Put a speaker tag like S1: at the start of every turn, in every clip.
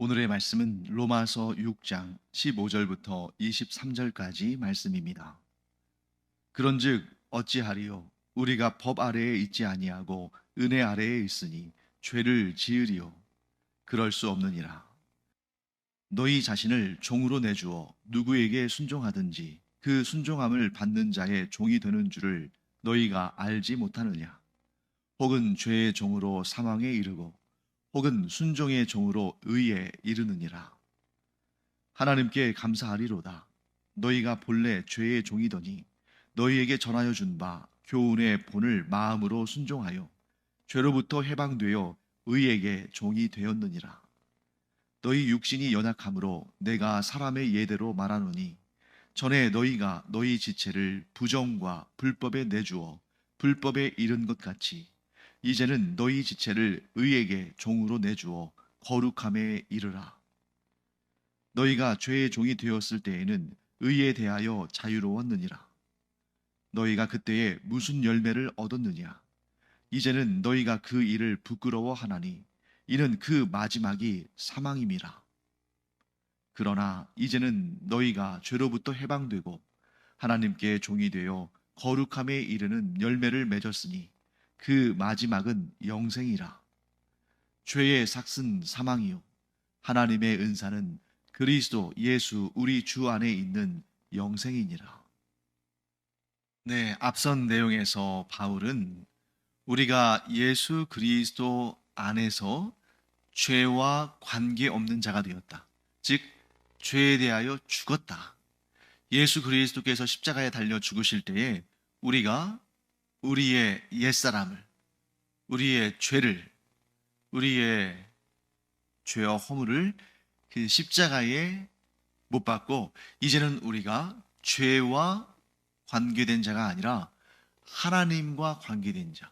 S1: 오늘의 말씀은 로마서 6장 15절부터 23절까지 말씀입니다. 그런즉 어찌하리요? 우리가 법 아래에 있지 아니하고 은혜 아래에 있으니 죄를 지으리요? 그럴 수 없느니라. 너희 자신을 종으로 내주어 누구에게 순종하든지 그 순종함을 받는 자의 종이 되는 줄을 너희가 알지 못하느냐? 혹은 죄의 종으로 사망에 이르고 혹은 순종의 종으로 의에 이르느니라. 하나님께 감사하리로다. 너희가 본래 죄의 종이더니 너희에게 전하여 준 바 교훈의 본을 마음으로 순종하여 죄로부터 해방되어 의에게 종이 되었느니라. 너희 육신이 연약함으로 내가 사람의 예대로 말하노니 전에 너희가 너희 지체를 부정과 불법에 내주어 불법에 이른 것 같이 이제는 너희 지체를 의에게 종으로 내주어 거룩함에 이르라. 너희가 죄의 종이 되었을 때에는 의에 대하여 자유로웠느니라. 너희가 그때에 무슨 열매를 얻었느냐? 이제는 너희가 그 일을 부끄러워하나니 이는 그 마지막이 사망임이라. 그러나 이제는 너희가 죄로부터 해방되고 하나님께 종이 되어 거룩함에 이르는 열매를 맺었으니 그 마지막은 영생이라. 죄의 삭은 사망이요 하나님의 은사는 그리스도 예수 우리 주 안에 있는 영생이니라. 네, 앞선 내용에서 바울은 우리가 예수 그리스도 안에서 죄와 관계없는 자가 되었다. 즉, 죄에 대하여 죽었다. 예수 그리스도께서 십자가에 달려 죽으실 때에 우리가 우리의 옛사람을, 우리의 죄를, 우리의 죄와 허물을 그 십자가에 못 박고 이제는 우리가 죄와 관계된 자가 아니라 하나님과 관계된 자,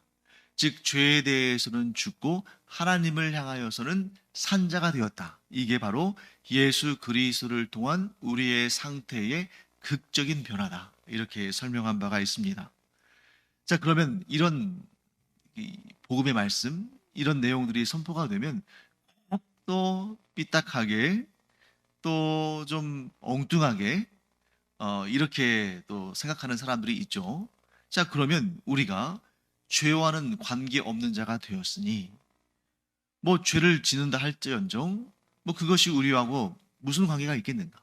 S1: 즉 죄에 대해서는 죽고 하나님을 향하여서는 산 자가 되었다. 이게 바로 예수 그리스도를 통한 우리의 상태의 극적인 변화다. 이렇게 설명한 바가 있습니다. 자, 그러면 이런 복음의 말씀, 이런 내용들이 선포가 되면 또 삐딱하게 또 좀 엉뚱하게 이렇게 또 생각하는 사람들이 있죠. 자, 그러면 우리가 죄와는 관계없는 자가 되었으니 뭐 죄를 짓는다 할지언정 뭐 그것이 우리하고 무슨 관계가 있겠는가?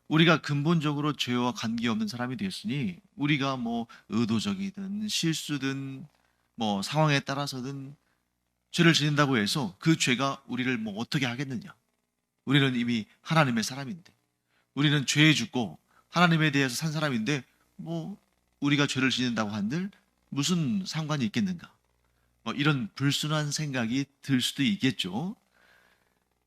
S1: 우리가 근본적으로 죄와 관계없는 사람이 되었으니 우리가 뭐 의도적이든 실수든 뭐 상황에 따라서든 죄를 짓는다고 해서 그 죄가 우리를 뭐 어떻게 하겠느냐? 우리는 이미 하나님의 사람인데, 우리는 죄에 죽고 하나님에 대해서 산 사람인데 뭐 우리가 죄를 짓는다고 한들 무슨 상관이 있겠는가? 뭐 이런 불순한 생각이 들 수도 있겠죠.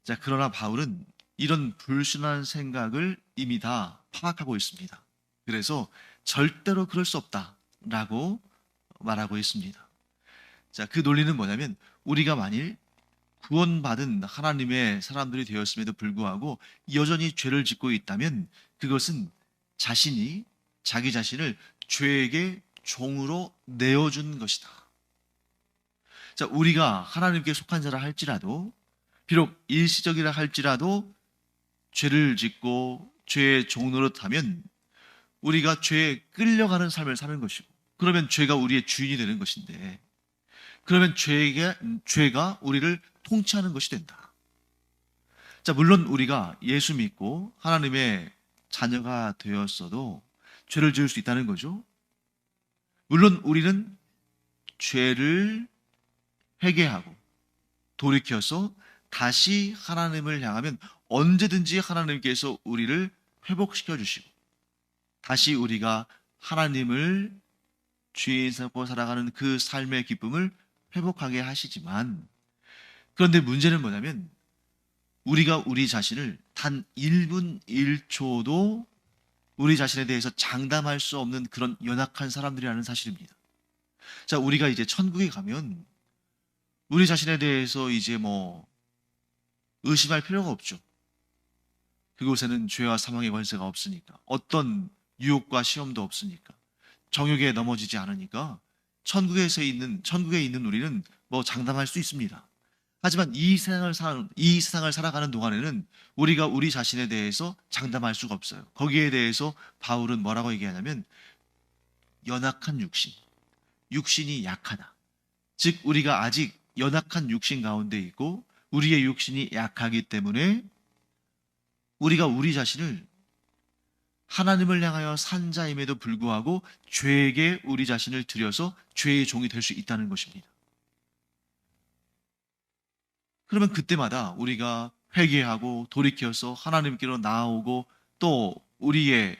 S1: 자, 그러나 바울은 이런 불순한 생각을 이미 다 파악하고 있습니다. 그래서 절대로 그럴 수 없다라고 말하고 있습니다. 자, 그 논리는 뭐냐면 우리가 만일 구원받은 하나님의 사람들이 되었음에도 불구하고 여전히 죄를 짓고 있다면 그것은 자신이 자기 자신을 죄에게 종으로 내어준 것이다. 자, 우리가 하나님께 속한 자라 할지라도 비록 일시적이라 할지라도 죄를 짓고 죄의 종노릇하면 우리가 죄에 끌려가는 삶을 사는 것이고 그러면 죄가 우리의 주인이 되는 것인데 그러면 죄가 우리를 통치하는 것이 된다. 자, 물론 우리가 예수 믿고 하나님의 자녀가 되었어도 죄를 지을 수 있다는 거죠. 물론 우리는 죄를 회개하고 돌이켜서 다시 하나님을 향하면 언제든지 하나님께서 우리를 회복시켜 주시고 다시 우리가 하나님을 주인 삼고 살아가는 그 삶의 기쁨을 회복하게 하시지만 그런데 문제는 뭐냐면 우리가 우리 자신을 단 1분 1초도 우리 자신에 대해서 장담할 수 없는 그런 연약한 사람들이라는 사실입니다. 자, 우리가 이제 천국에 가면 우리 자신에 대해서 이제 뭐 의심할 필요가 없죠. 그곳에는 죄와 사망의 권세가 없으니까 어떤 유혹과 시험도 없으니까 정욕에 넘어지지 않으니까 천국에 있는 우리는 뭐 장담할 수 있습니다. 하지만 이 세상을 살아가는 동안에는 우리가 우리 자신에 대해서 장담할 수가 없어요. 거기에 대해서 바울은 뭐라고 얘기하냐면 연약한 육신, 육신이 약하다. 즉 우리가 아직 연약한 육신 가운데 있고 우리의 육신이 약하기 때문에 우리가 우리 자신을 하나님을 향하여 산 자임에도 불구하고 죄에게 우리 자신을 들여서 죄의 종이 될 수 있다는 것입니다. 그러면 그때마다 우리가 회개하고 돌이켜서 하나님께로 나아오고 또 우리의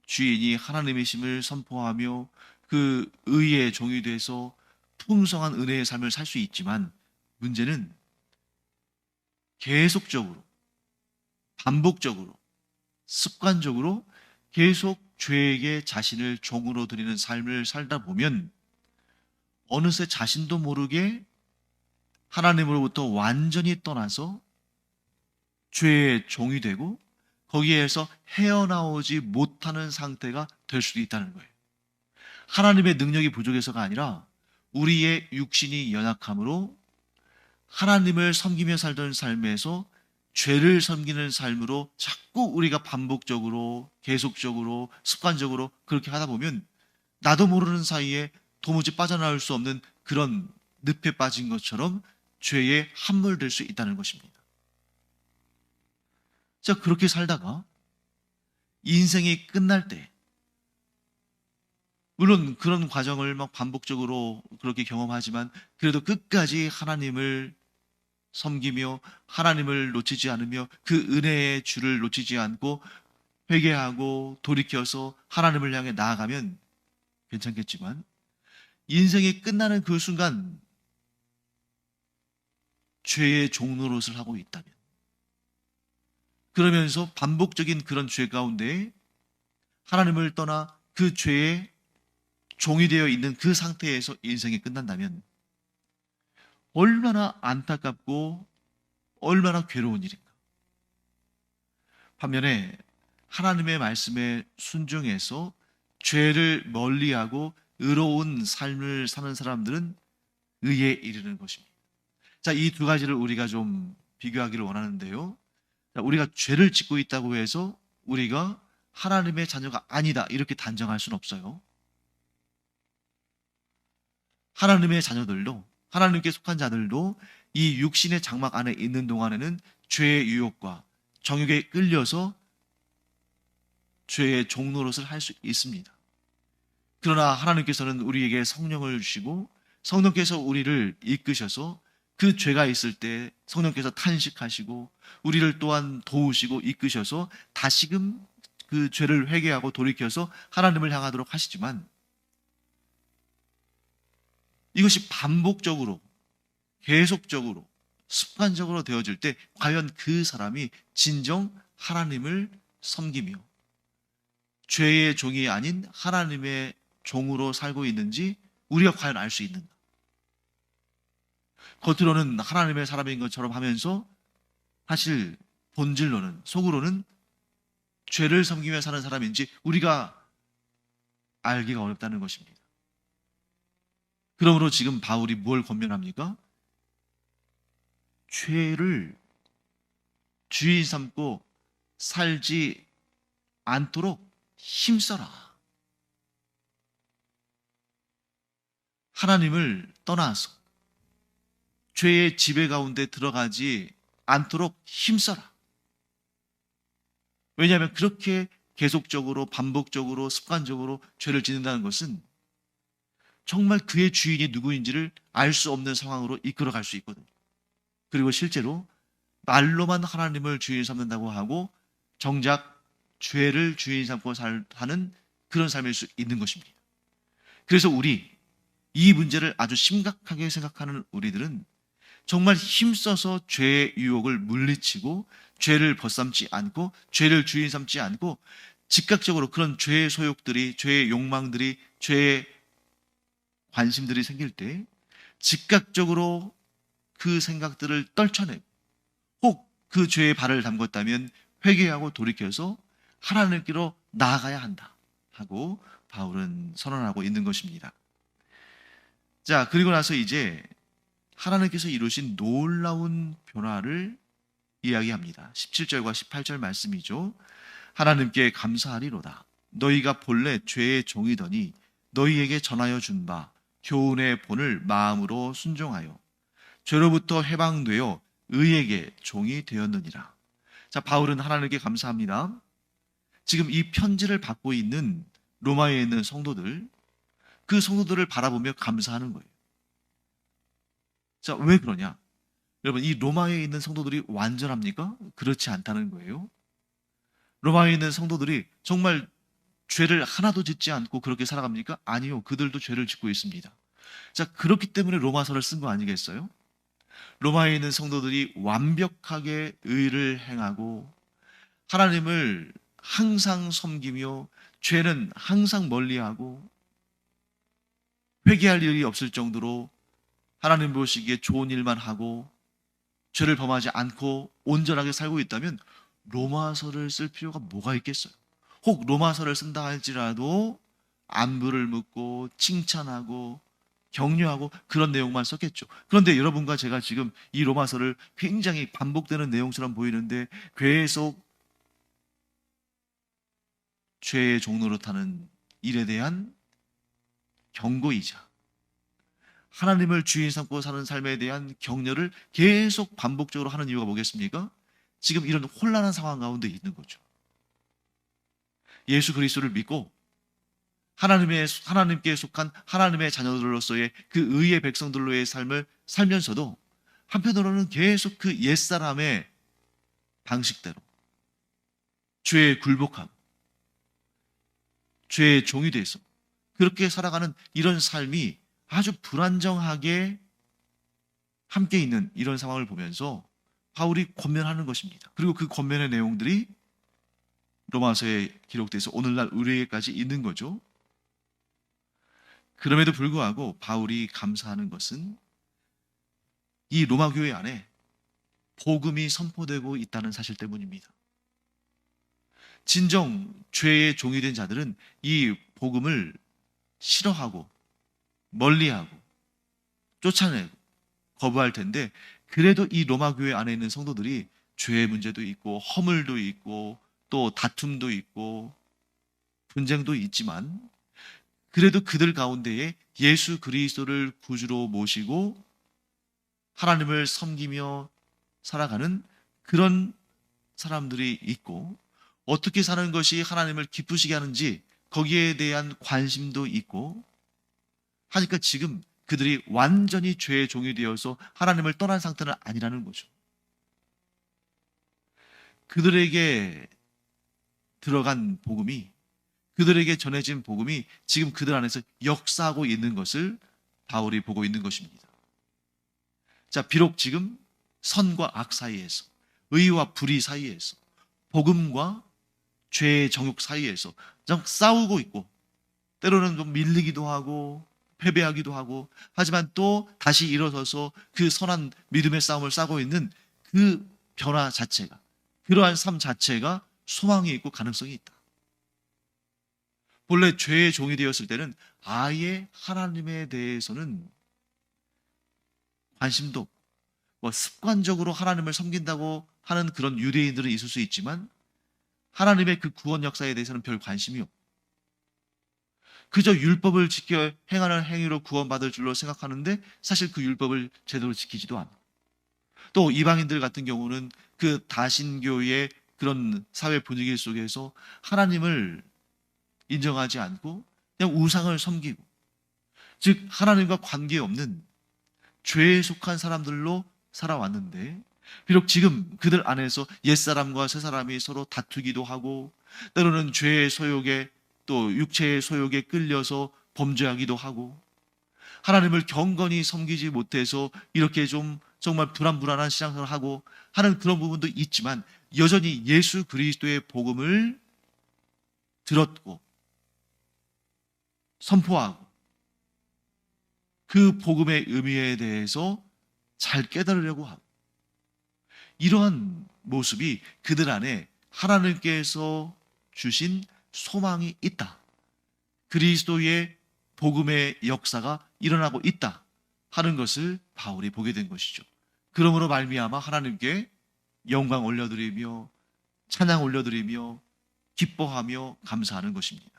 S1: 주인이 하나님이심을 선포하며 그 의의 종이 돼서 풍성한 은혜의 삶을 살 수 있지만 문제는 계속적으로 반복적으로 습관적으로 계속 죄에게 자신을 종으로 드리는 삶을 살다 보면 어느새 자신도 모르게 하나님으로부터 완전히 떠나서 죄의 종이 되고 거기에서 헤어나오지 못하는 상태가 될 수도 있다는 거예요. 하나님의 능력이 부족해서가 아니라 우리의 육신이 연약함으로 하나님을 섬기며 살던 삶에서 죄를 섬기는 삶으로 자꾸 우리가 반복적으로 계속적으로 습관적으로 그렇게 하다 보면 나도 모르는 사이에 도무지 빠져나올 수 없는 그런 늪에 빠진 것처럼 죄에 함몰될 수 있다는 것입니다. 자, 그렇게 살다가 인생이 끝날 때 물론 그런 과정을 막 반복적으로 그렇게 경험하지만 그래도 끝까지 하나님을 섬기며 하나님을 놓치지 않으며 그 은혜의 줄을 놓치지 않고 회개하고 돌이켜서 하나님을 향해 나아가면 괜찮겠지만 인생이 끝나는 그 순간 죄의 종노릇을 하고 있다면 그러면서 반복적인 그런 죄 가운데 하나님을 떠나 그 죄의 종이 되어 있는 그 상태에서 인생이 끝난다면 얼마나 안타깝고 얼마나 괴로운 일인가. 반면에 하나님의 말씀에 순종해서 죄를 멀리하고 의로운 삶을 사는 사람들은 의에 이르는 것입니다. 자, 이 두 가지를 우리가 좀 비교하기를 원하는데요. 자, 우리가 죄를 짓고 있다고 해서 우리가 하나님의 자녀가 아니다 이렇게 단정할 수는 없어요. 하나님의 자녀들도 하나님께 속한 자들도 이 육신의 장막 안에 있는 동안에는 죄의 유혹과 정욕에 끌려서 죄의 종노릇을 할 수 있습니다. 그러나 하나님께서는 우리에게 성령을 주시고 성령께서 우리를 이끄셔서 그 죄가 있을 때 성령께서 탄식하시고 우리를 또한 도우시고 이끄셔서 다시금 그 죄를 회개하고 돌이켜서 하나님을 향하도록 하시지만 이것이 반복적으로 계속적으로 습관적으로 되어질 때 과연 그 사람이 진정 하나님을 섬기며 죄의 종이 아닌 하나님의 종으로 살고 있는지 우리가 과연 알 수 있는가? 겉으로는 하나님의 사람인 것처럼 하면서 사실 본질로는 속으로는 죄를 섬기며 사는 사람인지 우리가 알기가 어렵다는 것입니다. 그러므로 지금 바울이 뭘 권면합니까? 죄를 주인 삼고 살지 않도록 힘써라. 하나님을 떠나서 죄의 지배 가운데 들어가지 않도록 힘써라. 왜냐하면 그렇게 계속적으로 반복적으로 습관적으로 죄를 짓는다는 것은 정말 그의 주인이 누구인지를 알 수 없는 상황으로 이끌어갈 수 있거든요. 그리고 실제로 말로만 하나님을 주인 삼는다고 하고 정작 죄를 주인 삼고 사는 그런 삶일 수 있는 것입니다. 그래서 이 문제를 아주 심각하게 생각하는 우리들은 정말 힘써서 죄의 유혹을 물리치고 죄를 벗삼지 않고 죄를 주인 삼지 않고 즉각적으로 그런 죄의 소욕들이 죄의 욕망들이 죄의 관심들이 생길 때 즉각적으로 그 생각들을 떨쳐내고 혹 그 죄에 발을 담궜다면 회개하고 돌이켜서 하나님께로 나아가야 한다 하고 바울은 선언하고 있는 것입니다. 자, 그리고 나서 이제 하나님께서 이루신 놀라운 변화를 이야기합니다. 17절과 18절 말씀이죠. 하나님께 감사하리로다. 너희가 본래 죄의 종이더니 너희에게 전하여 준 바 교훈의 본을 마음으로 순종하여 죄로부터 해방되어 의에게 종이 되었느니라. 자, 바울은 하나님께 감사합니다. 지금 이 편지를 받고 있는 로마에 있는 성도들, 그 성도들을 바라보며 감사하는 거예요. 자, 왜 그러냐? 여러분, 이 로마에 있는 성도들이 완전합니까? 그렇지 않다는 거예요. 로마에 있는 성도들이 정말 죄를 하나도 짓지 않고 그렇게 살아갑니까? 아니요. 그들도 죄를 짓고 있습니다. 자, 그렇기 때문에 로마서를 쓴 거 아니겠어요? 로마에 있는 성도들이 완벽하게 의를 행하고 하나님을 항상 섬기며 죄는 항상 멀리하고 회개할 일이 없을 정도로 하나님 보시기에 좋은 일만 하고 죄를 범하지 않고 온전하게 살고 있다면 로마서를 쓸 필요가 뭐가 있겠어요? 혹 로마서를 쓴다 할지라도 안부를 묻고 칭찬하고 격려하고 그런 내용만 썼겠죠. 그런데 여러분과 제가 지금 이 로마서를 굉장히 반복되는 내용처럼 보이는데 계속 죄의 종로로 타는 일에 대한 경고이자 하나님을 주인 삼고 사는 삶에 대한 격려를 계속 반복적으로 하는 이유가 뭐겠습니까? 지금 이런 혼란한 상황 가운데 있는 거죠. 예수 그리스도를 믿고 하나님께 속한 하나님의 자녀들로서의 그 의의 백성들로의 삶을 살면서도 한편으로는 계속 그 옛사람의 방식대로 죄에 굴복하고 죄의 종이 돼서 그렇게 살아가는 이런 삶이 아주 불안정하게 함께 있는 이런 상황을 보면서 바울이 권면하는 것입니다. 그리고 그 권면의 내용들이 로마서에 기록돼서 오늘날 우리에게까지 있는 거죠. 그럼에도 불구하고 바울이 감사하는 것은 이 로마 교회 안에 복음이 선포되고 있다는 사실 때문입니다. 진정 죄의 종이 된 자들은 이 복음을 싫어하고 멀리하고 쫓아내고 거부할 텐데 그래도 이 로마 교회 안에 있는 성도들이 죄의 문제도 있고 허물도 있고 또 다툼도 있고 분쟁도 있지만 그래도 그들 가운데에 예수 그리스도를 구주로 모시고 하나님을 섬기며 살아가는 그런 사람들이 있고 어떻게 사는 것이 하나님을 기쁘시게 하는지 거기에 대한 관심도 있고 하니까 지금 그들이 완전히 죄의 종이 되어서 하나님을 떠난 상태는 아니라는 거죠. 그들에게 들어간 복음이 그들에게 전해진 복음이 지금 그들 안에서 역사하고 있는 것을 바울이 보고 있는 것입니다. 자, 비록 지금 선과 악 사이에서 의와 불의 사이에서 복음과 죄의 정욕 사이에서 싸우고 있고 때로는 좀 밀리기도 하고 패배하기도 하고 하지만 또 다시 일어서서 그 선한 믿음의 싸움을 싸고 있는 그 변화 자체가 그러한 삶 자체가 소망이 있고 가능성이 있다. 본래 죄의 종이 되었을 때는 아예 하나님에 대해서는 관심도 없고 습관적으로 하나님을 섬긴다고 하는 그런 유대인들은 있을 수 있지만 하나님의 그 구원 역사에 대해서는 별 관심이 없고 그저 율법을 지켜 행하는 행위로 구원받을 줄로 생각하는데 사실 그 율법을 제대로 지키지도 않고 또 이방인들 같은 경우는 그 다신교의 그런 사회 분위기 속에서 하나님을 인정하지 않고 그냥 우상을 섬기고 즉 하나님과 관계없는 죄에 속한 사람들로 살아왔는데 비록 지금 그들 안에서 옛사람과 새사람이 서로 다투기도 하고 때로는 죄의 소욕에 또 육체의 소욕에 끌려서 범죄하기도 하고 하나님을 경건히 섬기지 못해서 이렇게 좀 정말 불안불안한 신앙생활을 하고 하는 그런 부분도 있지만 여전히 예수 그리스도의 복음을 들었고 선포하고 그 복음의 의미에 대해서 잘 깨달으려고 하고 이러한 모습이 그들 안에 하나님께서 주신 소망이 있다. 그리스도의 복음의 역사가 일어나고 있다 하는 것을 바울이 보게 된 것이죠. 그러므로 말미암아 하나님께 영광 올려드리며 찬양 올려드리며 기뻐하며 감사하는 것입니다.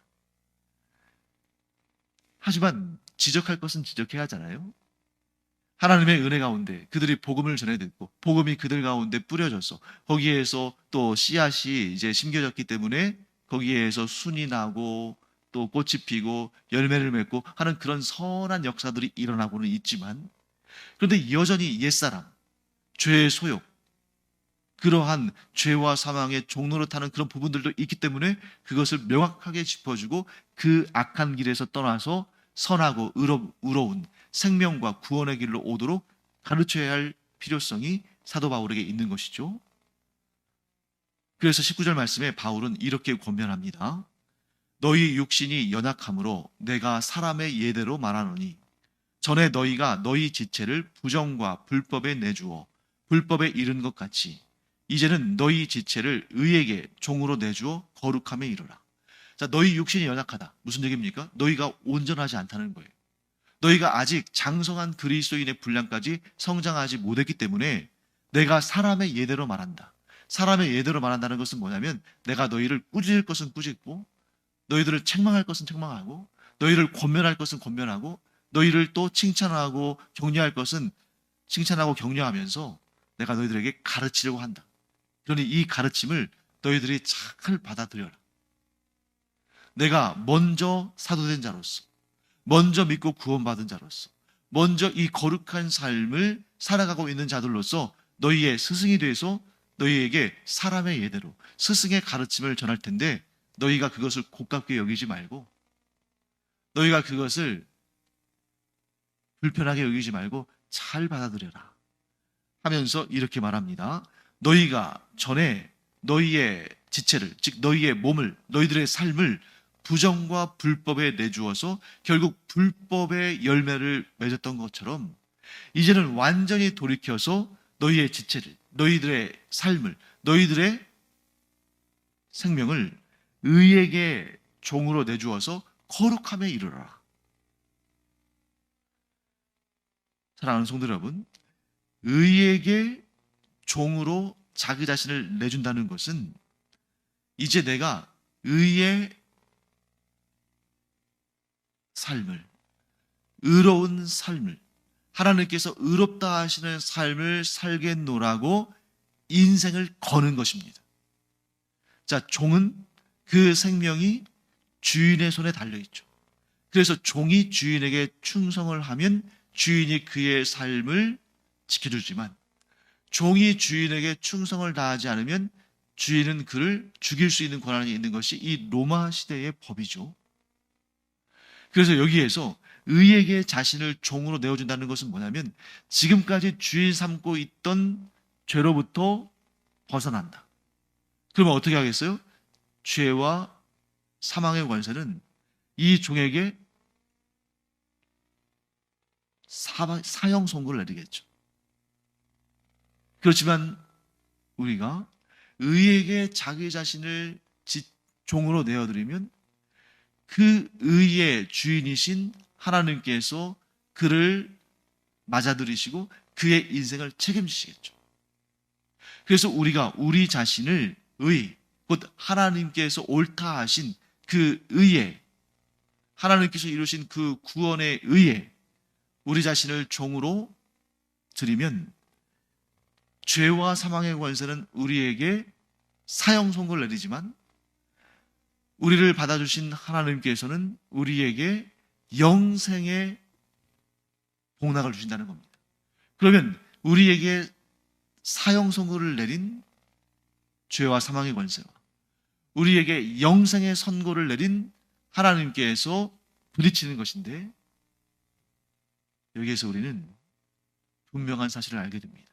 S1: 하지만 지적할 것은 지적해야 하잖아요. 하나님의 은혜 가운데 그들이 복음을 전해 듣고 복음이 그들 가운데 뿌려져서 거기에서 또 씨앗이 이제 심겨졌기 때문에 거기에서 순이 나고 또 꽃이 피고 열매를 맺고 하는 그런 선한 역사들이 일어나고는 있지만, 그런데 여전히 옛사람, 죄의 소욕, 그러한 죄와 사망의 종로로 타는 그런 부분들도 있기 때문에 그것을 명확하게 짚어주고 그 악한 길에서 떠나서 선하고 의로운 생명과 구원의 길로 오도록 가르쳐야 할 필요성이 사도 바울에게 있는 것이죠. 그래서 19절 말씀에 바울은 이렇게 권면합니다. 너희 육신이 연약함으로 내가 사람의 예대로 말하노니 전에 너희가 너희 지체를 부정과 불법에 내주어 불법에 이른 것 같이 이제는 너희 지체를 의에게 종으로 내주어 거룩함에 이르라. 자, 너희 육신이 연약하다. 무슨 얘기입니까? 너희가 온전하지 않다는 거예요. 너희가 아직 장성한 그리스도인의 분량까지 성장하지 못했기 때문에 내가 사람의 예대로 말한다. 사람의 예대로 말한다는 것은 뭐냐면 내가 너희를 꾸짖을 것은 꾸짖고 너희들을 책망할 것은 책망하고 너희를 권면할 것은 권면하고 너희를 또 칭찬하고 격려할 것은 칭찬하고 격려하면서 내가 너희들에게 가르치려고 한다. 그러니 이 가르침을 너희들이 잘 받아들여라. 내가 먼저 사도된 자로서, 먼저 믿고 구원받은 자로서, 먼저 이 거룩한 삶을 살아가고 있는 자들로서 너희의 스승이 돼서 너희에게 사람의 예대로 스승의 가르침을 전할 텐데 너희가 그것을 고깝게 여기지 말고 너희가 그것을 불편하게 여기지 말고 잘 받아들여라 하면서 이렇게 말합니다. 너희가 전에 너희의 지체를, 즉 너희의 몸을, 너희들의 삶을 부정과 불법에 내주어서 결국 불법의 열매를 맺었던 것처럼 이제는 완전히 돌이켜서 너희의 지체를, 너희들의 삶을, 너희들의 생명을 의에게 종으로 내주어서 거룩함에 이르러라. 사랑하는 성도 여러분, 의에게 종으로 자기 자신을 내준다는 것은 이제 내가 의의 삶을, 의로운 삶을, 하나님께서 의롭다 하시는 삶을 살겠노라고 인생을 거는 것입니다. 자, 종은 그 생명이 주인의 손에 달려있죠. 그래서 종이 주인에게 충성을 하면 주인이 그의 삶을 지켜주지만 종이 주인에게 충성을 다하지 않으면 주인은 그를 죽일 수 있는 권한이 있는 것이 이 로마 시대의 법이죠. 그래서 여기에서 의에게 자신을 종으로 내어준다는 것은 뭐냐면 지금까지 주인 삼고 있던 죄로부터 벗어난다. 그러면 어떻게 하겠어요? 죄와 사망의 권세는 이 종에게 사형 선고를 내리겠죠. 그렇지만 우리가 의에게 자기 자신을 종으로 내어드리면 그 의의 주인이신 하나님께서 그를 맞아들이시고 그의 인생을 책임지시겠죠. 그래서 우리가 우리 자신을 의, 곧 하나님께서 옳다 하신 그 의에, 하나님께서 이루신 그 구원의 의에 우리 자신을 종으로 드리면 죄와 사망의 권세는 우리에게 사형 선고를 내리지만 우리를 받아주신 하나님께서는 우리에게 영생의 복락을 주신다는 겁니다. 그러면 우리에게 사형 선고를 내린 죄와 사망의 권세와 우리에게 영생의 선고를 내린 하나님께서 부딪히는 것인데 여기에서 우리는 분명한 사실을 알게 됩니다.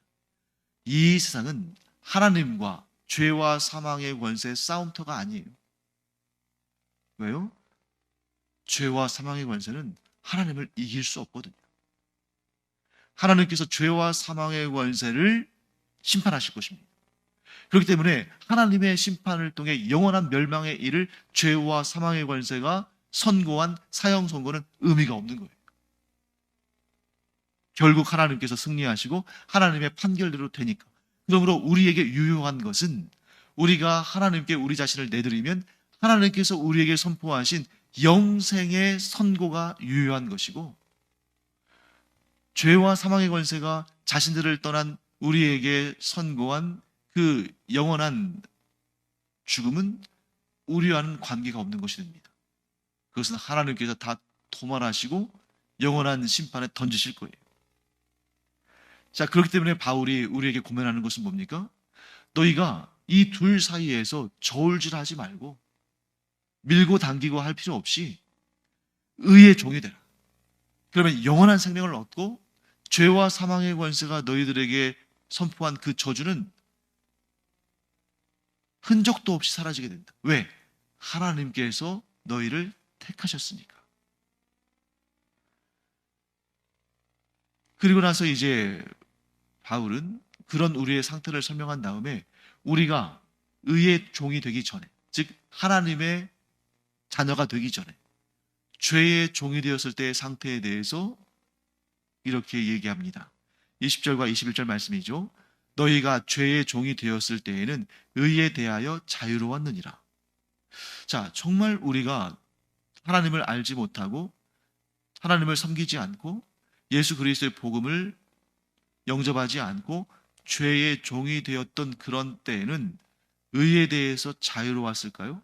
S1: 이 세상은 하나님과 죄와 사망의 권세의 싸움터가 아니에요. 왜요? 죄와 사망의 권세는 하나님을 이길 수 없거든요. 하나님께서 죄와 사망의 권세를 심판하실 것입니다. 그렇기 때문에 하나님의 심판을 통해 영원한 멸망에 이를 죄와 사망의 권세가 선고한 사형 선고는 의미가 없는 거예요. 결국 하나님께서 승리하시고 하나님의 판결대로 되니까. 그러므로 우리에게 유효한 것은 우리가 하나님께 우리 자신을 내드리면 하나님께서 우리에게 선포하신 영생의 선고가 유효한 것이고, 죄와 사망의 권세가 자신들을 떠난 우리에게 선고한 그 영원한 죽음은 우리와는 관계가 없는 것이 됩니다. 그것은 하나님께서 다 도말하시고 영원한 심판에 던지실 거예요. 자, 그렇기 때문에 바울이 우리에게 고면하는 것은 뭡니까? 너희가 이 둘 사이에서 저울질하지 말고 밀고 당기고 할 필요 없이 의의 종이 되라. 그러면 영원한 생명을 얻고 죄와 사망의 권세가 너희들에게 선포한 그 저주는 흔적도 없이 사라지게 된다. 왜? 하나님께서 너희를 택하셨으니까. 그리고 나서 이제 바울은 그런 우리의 상태를 설명한 다음에 우리가 의의 종이 되기 전에, 즉 하나님의 자녀가 되기 전에 죄의 종이 되었을 때의 상태에 대해서 이렇게 얘기합니다. 20절과 21절 말씀이죠. 너희가 죄의 종이 되었을 때에는 의에 대하여 자유로웠느니라. 자, 정말 우리가 하나님을 알지 못하고 하나님을 섬기지 않고 예수 그리스도의 복음을 영접하지 않고 죄의 종이 되었던 그런 때에는 의에 대해서 자유로웠을까요?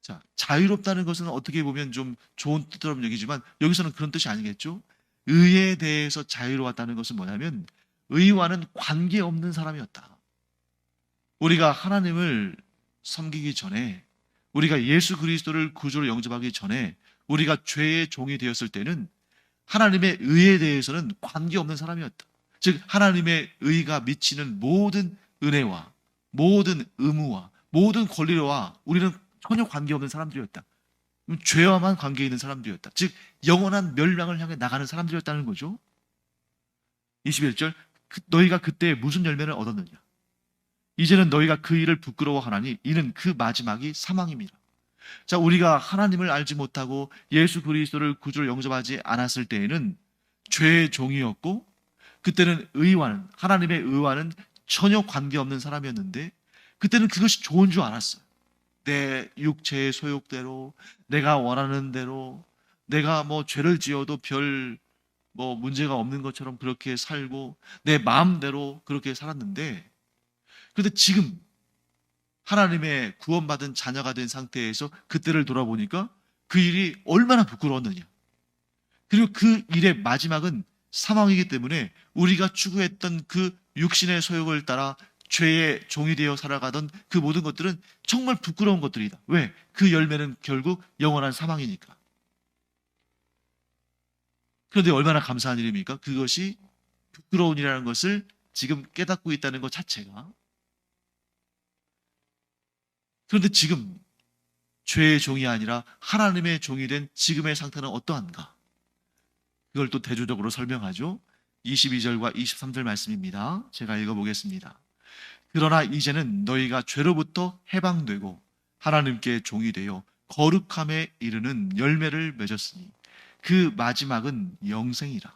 S1: 자, 자유롭다는 것은 어떻게 보면 좀 좋은 뜻처럼 여기지만 여기서는 그런 뜻이 아니겠죠? 의에 대해서 자유로웠다는 것은 뭐냐면 의와는 관계없는 사람이었다. 우리가 하나님을 섬기기 전에, 우리가 예수 그리스도를 구주로 영접하기 전에 우리가 죄의 종이 되었을 때는 하나님의 의에 대해서는 관계없는 사람이었다. 즉 하나님의 의가 미치는 모든 은혜와 모든 의무와 모든 권리와 우리는 전혀 관계없는 사람들이었다. 죄와만 관계 있는 사람들이었다. 즉 영원한 멸망을 향해 나가는 사람들이었다는 거죠. 21절, 너희가 그때 무슨 열매를 얻었느냐? 이제는 너희가 그 일을 부끄러워하나니 이는 그 마지막이 사망입니다. 자, 우리가 하나님을 알지 못하고 예수 그리스도를 구주로 영접하지 않았을 때에는 죄의 종이었고, 그때는 의와는, 하나님의 의와는 전혀 관계없는 사람이었는데 그때는 그것이 좋은 줄 알았어요. 내 육체의 소욕대로, 내가 원하는 대로, 내가 뭐 죄를 지어도 별 문제가 없는 것처럼 그렇게 살고 내 마음대로 그렇게 살았는데, 그런데 지금 하나님의 구원받은 자녀가 된 상태에서 그때를 돌아보니까 그 일이 얼마나 부끄러웠느냐. 그리고 그 일의 마지막은 사망이기 때문에 우리가 추구했던 그 육신의 소욕을 따라 죄의 종이 되어 살아가던 그 모든 것들은 정말 부끄러운 것들이다. 왜? 그 열매는 결국 영원한 사망이니까. 그런데 얼마나 감사한 일입니까? 그것이 부끄러운 일이라는 것을 지금 깨닫고 있다는 것 자체가. 그런데 지금 죄의 종이 아니라 하나님의 종이 된 지금의 상태는 어떠한가? 그걸 또 대조적으로 설명하죠. 22절과 23절 말씀입니다. 제가 읽어보겠습니다. 그러나 이제는 너희가 죄로부터 해방되고 하나님께 종이 되어 거룩함에 이르는 열매를 맺었으니 그 마지막은 영생이라.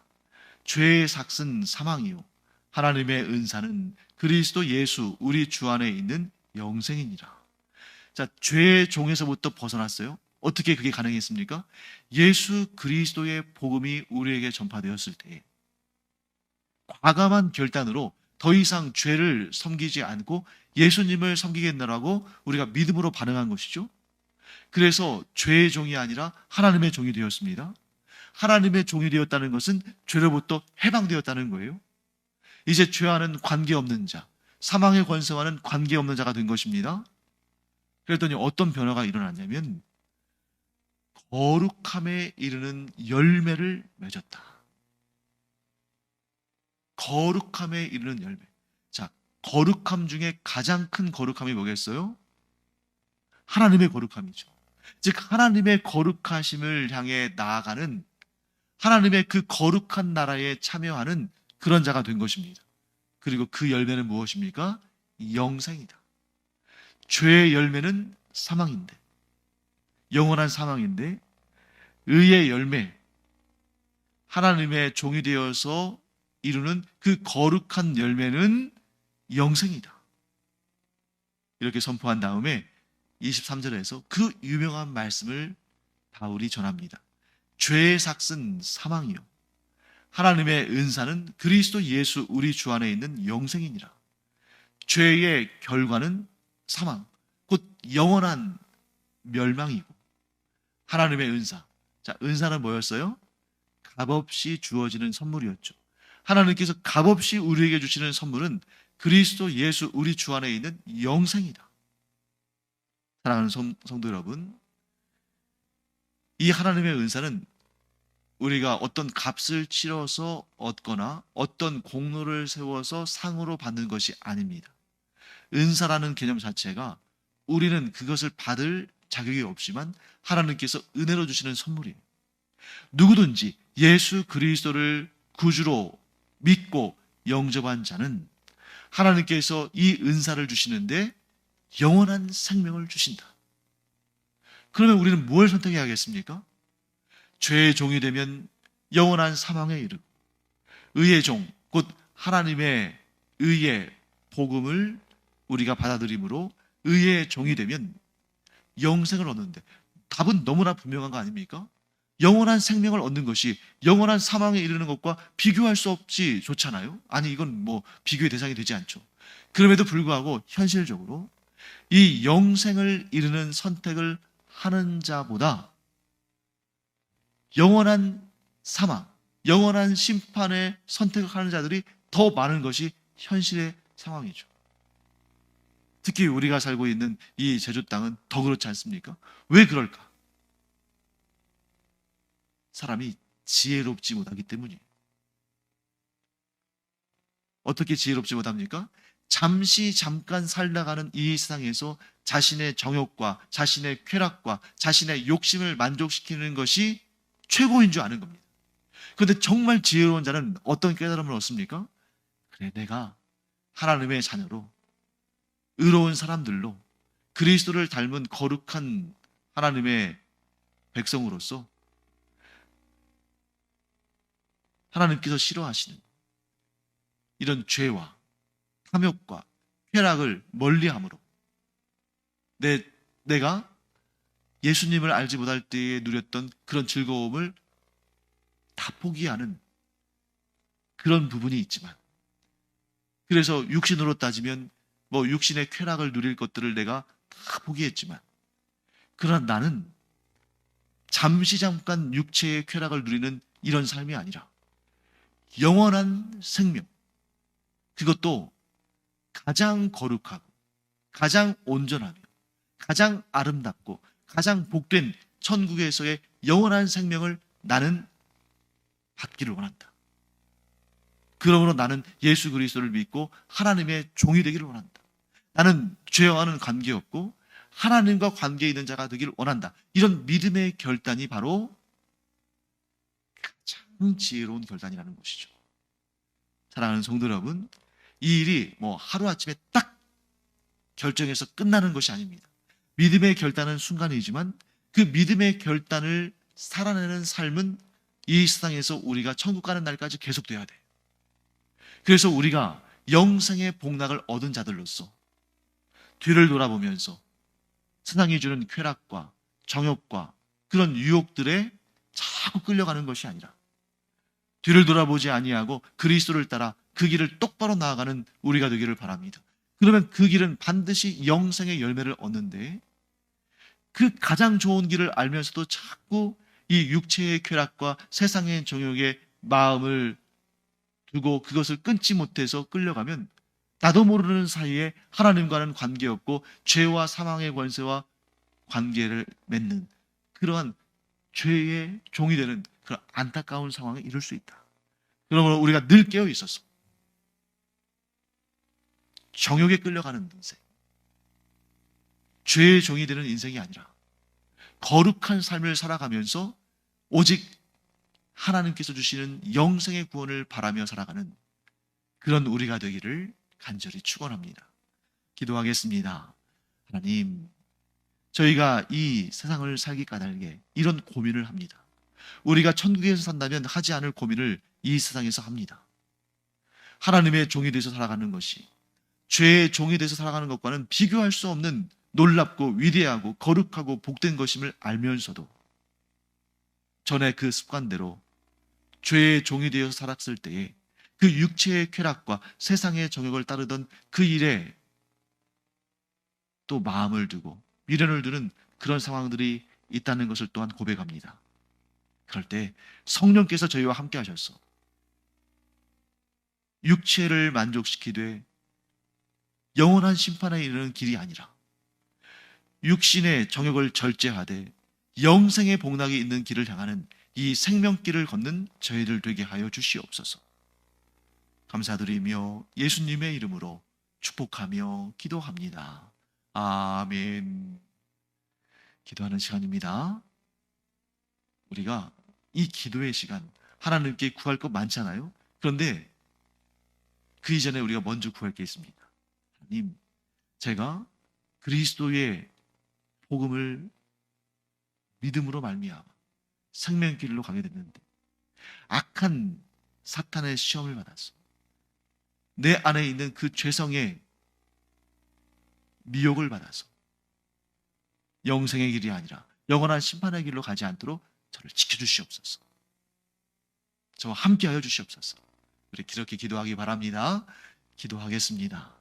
S1: 죄의 삭은 사망이요 하나님의 은사는 그리스도 예수 우리 주 안에 있는 영생이니라. 자, 죄의 종에서부터 벗어났어요. 어떻게 그게 가능했습니까? 예수 그리스도의 복음이 우리에게 전파되었을 때 과감한 결단으로 더 이상 죄를 섬기지 않고 예수님을 섬기겠노라고 우리가 믿음으로 반응한 것이죠. 그래서 죄의 종이 아니라 하나님의 종이 되었습니다. 하나님의 종이 되었다는 것은 죄로부터 해방되었다는 거예요. 이제 죄와는 관계없는 자, 사망의 권세와는 관계없는 자가 된 것입니다. 그랬더니 어떤 변화가 일어났냐면 거룩함에 이르는 열매를 맺었다. 거룩함에 이르는 열매. 자, 거룩함 중에 가장 큰 거룩함이 뭐겠어요? 하나님의 거룩함이죠. 즉 하나님의 거룩하심을 향해 나아가는, 하나님의 그 거룩한 나라에 참여하는 그런 자가 된 것입니다. 그리고 그 열매는 무엇입니까? 영생이다. 죄의 열매는 사망인데, 영원한 사망인데, 의의 열매, 하나님의 종이 되어서 이루는 그 거룩한 열매는 영생이다. 이렇게 선포한 다음에 23절에서 그 유명한 말씀을 바울이 전합니다. 죄의 삭은 사망이요 하나님의 은사는 그리스도 예수 우리 주 안에 있는 영생이니라. 죄의 결과는 사망, 곧 영원한 멸망이고, 하나님의 은사. 자, 은사는 뭐였어요? 값없이 주어지는 선물이었죠. 하나님께서 값없이 우리에게 주시는 선물은 그리스도 예수 우리 주 안에 있는 영생이다. 사랑하는 성도 여러분, 이 하나님의 은사는 우리가 어떤 값을 치러서 얻거나 어떤 공로를 세워서 상으로 받는 것이 아닙니다. 은사라는 개념 자체가 우리는 그것을 받을 자격이 없지만 하나님께서 은혜로 주시는 선물이에요. 누구든지 예수 그리스도를 구주로 믿고 영접한 자는 하나님께서 이 은사를 주시는데 영원한 생명을 주신다. 그러면 우리는 무엇을 선택해야겠습니까? 죄의 종이 되면 영원한 사망에 이르고, 의의 종, 곧 하나님의 의의 복음을 우리가 받아들임으로 의의 종이 되면 영생을 얻는데, 답은 너무나 분명한 거 아닙니까? 영원한 생명을 얻는 것이 영원한 사망에 이르는 것과 비교할 수 없이 좋잖아요. 아니, 이건 뭐 비교의 대상이 되지 않죠. 그럼에도 불구하고 현실적으로 이 영생을 이루는 선택을 하는 자보다 영원한 사망, 영원한 심판의 선택을 하는 자들이 더 많은 것이 현실의 상황이죠. 특히 우리가 살고 있는 이 제주 땅은 더 그렇지 않습니까? 왜 그럴까? 사람이 지혜롭지 못하기 때문이에요. 어떻게 지혜롭지 못합니까? 잠깐 살다가는 이 세상에서 자신의 정욕과 자신의 쾌락과 자신의 욕심을 만족시키는 것이 최고인 줄 아는 겁니다. 그런데 정말 지혜로운 자는 어떤 깨달음을 얻습니까? 그래, 내가 하나님의 자녀로, 의로운 사람들로, 그리스도를 닮은 거룩한 하나님의 백성으로서 하나님께서 싫어하시는 이런 죄와 탐욕과 쾌락을 멀리함으로 내가 예수님을 알지 못할 때에 누렸던 그런 즐거움을 다 포기하는 그런 부분이 있지만, 그래서 육신으로 따지면 뭐 육신의 쾌락을 누릴 것들을 내가 다 포기했지만, 그러나 나는 잠깐 육체의 쾌락을 누리는 이런 삶이 아니라 영원한 생명, 그것도 가장 거룩하고 가장 온전하며 가장 아름답고 가장 복된 천국에서의 영원한 생명을 나는 받기를 원한다. 그러므로 나는 예수 그리스도를 믿고 하나님의 종이 되기를 원한다. 나는 죄와는 관계없고 하나님과 관계 있는 자가 되기를 원한다. 이런 믿음의 결단이 바로 가장 지혜로운 결단이라는 것이죠. 사랑하는 성도 여러분, 이 일이 뭐 하루아침에 딱 결정해서 끝나는 것이 아닙니다. 믿음의 결단은 순간이지만 그 믿음의 결단을 살아내는 삶은 이 세상에서 우리가 천국 가는 날까지 계속돼야 돼요. 그래서 우리가 영생의 복락을 얻은 자들로서 뒤를 돌아보면서 세상이 주는 쾌락과 정욕과 그런 유혹들에 자꾸 끌려가는 것이 아니라 뒤를 돌아보지 아니하고 그리스도를 따라 그 길을 똑바로 나아가는 우리가 되기를 바랍니다. 그러면 그 길은 반드시 영생의 열매를 얻는데, 그 가장 좋은 길을 알면서도 자꾸 이 육체의 쾌락과 세상의 정욕에 마음을 두고 그것을 끊지 못해서 끌려가면 나도 모르는 사이에 하나님과는 관계없고 죄와 사망의 권세와 관계를 맺는 그러한 죄의 종이 되는 그런 안타까운 상황에 이를 수 있다. 그러므로 우리가 늘 깨어 있어서 정욕에 끌려가는 인생, 죄의 종이 되는 인생이 아니라 거룩한 삶을 살아가면서 오직 하나님께서 주시는 영생의 구원을 바라며 살아가는 그런 우리가 되기를 간절히 축원합니다. 기도하겠습니다. 하나님, 저희가 이 세상을 살기 까닭에 이런 고민을 합니다. 우리가 천국에서 산다면 하지 않을 고민을 이 세상에서 합니다. 하나님의 종이 돼서 살아가는 것이 죄의 종이 돼서 살아가는 것과는 비교할 수 없는 놀랍고 위대하고 거룩하고 복된 것임을 알면서도 전에 그 습관대로 죄의 종이 되어서 살았을 때에 그 육체의 쾌락과 세상의 정욕을 따르던 그 일에 또 마음을 두고 미련을 두는 그런 상황들이 있다는 것을 또한 고백합니다. 그럴 때 성령께서 저희와 함께 하셔서 육체를 만족시키되 영원한 심판에 이르는 길이 아니라 육신의 정욕을 절제하되 영생의 복락이 있는 길을 향하는 이 생명길을 걷는 저희들 되게 하여 주시옵소서. 감사드리며 예수님의 이름으로 축복하며 기도합니다. 아멘. 기도하는 시간입니다. 우리가 이 기도의 시간, 하나님께 구할 것 많잖아요. 그런데 그 이전에 우리가 먼저 구할 게 있습니다. 하나님, 제가 그리스도의 복음을 믿음으로 말미암아 생명길로 가게 됐는데 악한 사탄의 시험을 받았어. 내 안에 있는 그 죄성의 미혹을 받아서 영생의 길이 아니라 영원한 심판의 길로 가지 않도록 저를 지켜주시옵소서. 저와 함께하여 주시옵소서. 우리 그렇게 기도하기 바랍니다. 기도하겠습니다.